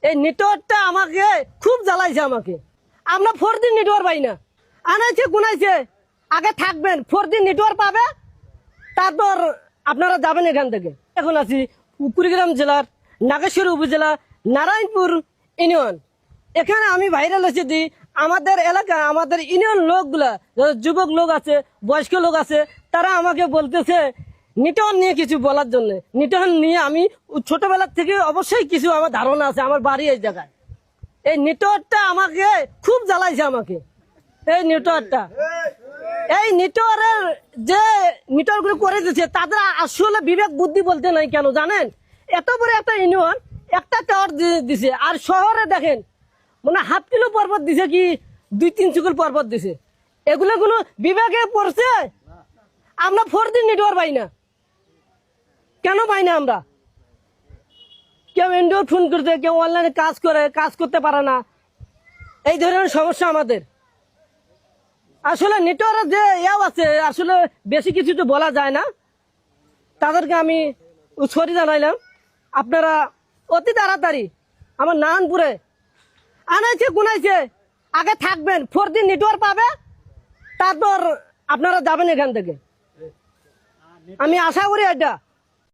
এই নেটওয়ার্কটা আমাকে খুব জ্বালাইছে আমাকে। আমরা 4 দিন নেটওয়ার্ক পাই না, আনাইছে গুনাইছে। আগে থাকবেন 4 দিন নেটওয়ার্ক পাবে, তারপর আপনারা যাবেন এখান থেকে। এখন আছি কুড়িগ্রাম জেলার নাগেশ্বরী উপজেলা নারায়ণপুর ইউনিয়ন। এখানে আমি ভাইরাল হয়েছি দিই আমাদের এলাকা, আমাদের ইউনিয়ন লোকগুলা, যুবক লোক আছে, বয়স্ক লোক আছে, তারা আমাকে বলতেছে নিটন নিয়ে কিছু বলার জন্য। নিটন নিয়ে আমি ছোটবেলার থেকে অবশ্যই কিছু আমার ধারণা আছে, আমার বাড়ি এই জায়গায়। এই নেটওয়ার্কটা আমাকে খুব জ্বালাইছে আমাকে। এই নেটওয়ার্কটা, এই নেটওয়ার্কের যে নেটওয়ার্কগুলো করে দিচ্ছে তাদের আসলে বিবেক বুদ্ধি বলতে নাই কেন জানেন? এত বড় একটা ইউনিয়ন একটা টাওয়ার দিছে, আর শহরে দেখেন মানে 1/2 কিলো পর্বত দিছে কি 2-3 চুকুল পর্বত দিছে। এগুলো কোনো বিবেকে পড়ছে? আমরা 4 দিন নেটওয়ার্ক পাই না, কেন পাই না আমরা? কেউ ইনডোর ফোন করতে, কেউ অনলাইনে কাজ করে, কাজ করতে পারে না। এই ধরনের সমস্যা আমাদের। আসলে নেটওয়ার্কের যে ইয়াও আছে, আসলে বেশি কিছু তো বলা যায় না। তাদেরকে আমি সরি জানাইলাম। আপনারা অতি তাড়াতাড়ি আমার নারায়ণপুরে আনাইছে গুনাইছে, আগে থাকবেন 4 দিন নেটওয়ার্ক পাবে, তারপর আপনারা যাবেন এখান থেকে। আমি আশা করি এটা